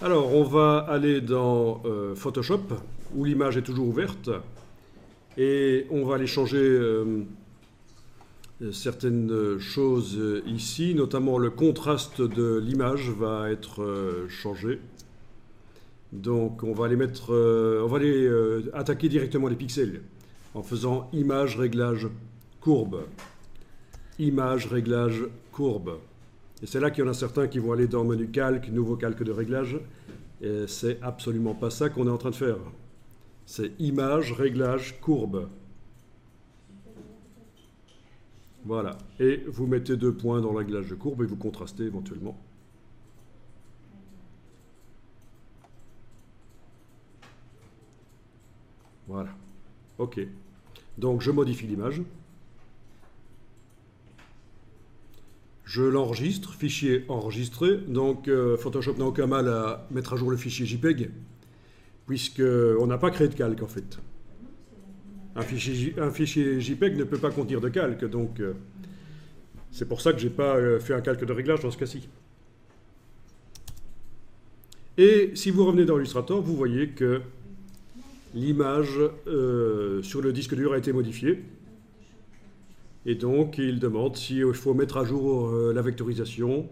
Alors, on va aller dans Photoshop, où l'image est toujours ouverte, et on va aller changer certaines choses ici, notamment le contraste de l'image va être changé. Donc, on va aller attaquer directement les pixels en faisant image, réglage, courbe. Image, réglage, courbe. Et c'est là qu'il y en a certains qui vont aller dans menu calque, nouveau calque de réglage. Et c'est absolument pas ça qu'on est en train de faire. C'est image, réglage, courbe. Voilà. Et vous mettez 2 points dans le réglage de courbe et vous contrastez éventuellement. Voilà. OK. Donc je modifie l'image. Je l'enregistre, fichier enregistré. Donc Photoshop n'a aucun mal à mettre à jour le fichier JPEG, puisqu'on n'a pas créé de calque en fait. Un fichier JPEG ne peut pas contenir de calque, donc c'est pour ça que je n'ai pas fait un calque de réglage dans ce cas-ci. Et si vous revenez dans Illustrator, vous voyez que l'image sur le disque dur a été modifiée. Et donc, il demande s'il faut mettre à jour la vectorisation.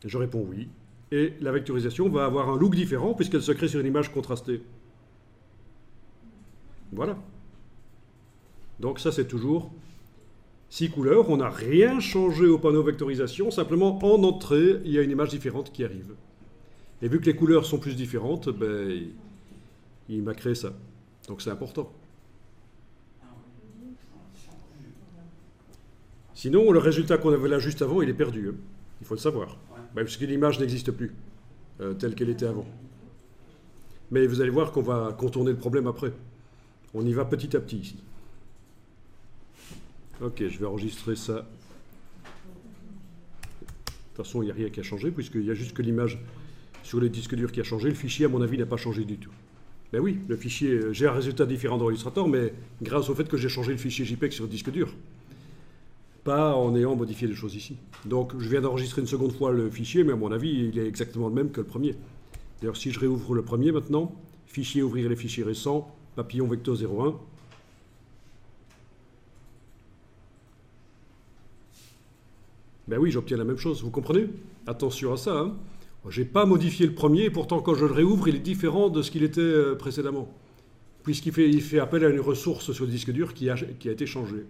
Je réponds oui. Et la vectorisation va avoir un look différent puisqu'elle se crée sur une image contrastée. Voilà. Donc ça, c'est toujours 6 couleurs. On n'a rien changé au panneau vectorisation. Simplement, en entrée, il y a une image différente qui arrive. Et vu que les couleurs sont plus différentes, ben, il m'a créé ça. Donc c'est important. Sinon, le résultat qu'on avait là juste avant, il est perdu. Hein. Il faut le savoir. Ben, puisque l'image n'existe plus, telle qu'elle était avant. Mais vous allez voir qu'on va contourner le problème après. On y va petit à petit ici. Ok, je vais enregistrer ça. De toute façon, il n'y a rien qui a changé, puisqu'il y a juste que l'image sur les disques durs qui a changé. Le fichier, à mon avis, n'a pas changé du tout. Ben oui, le fichier, j'ai un résultat différent dans Illustrator, mais grâce au fait que j'ai changé le fichier JPEG sur le disque dur. Pas en ayant modifié les choses ici. Donc je viens d'enregistrer une seconde fois le fichier, mais à mon avis, il est exactement le même que le premier. D'ailleurs, si je réouvre le premier maintenant, fichier, ouvrir les fichiers récents, papillon vecto 01. Ben oui, j'obtiens la même chose, vous comprenez? Attention à ça, hein. J'ai pas modifié le premier, et pourtant quand je le réouvre, il est différent de ce qu'il était précédemment. Puisqu'il fait appel à une ressource sur le disque dur qui a été changée.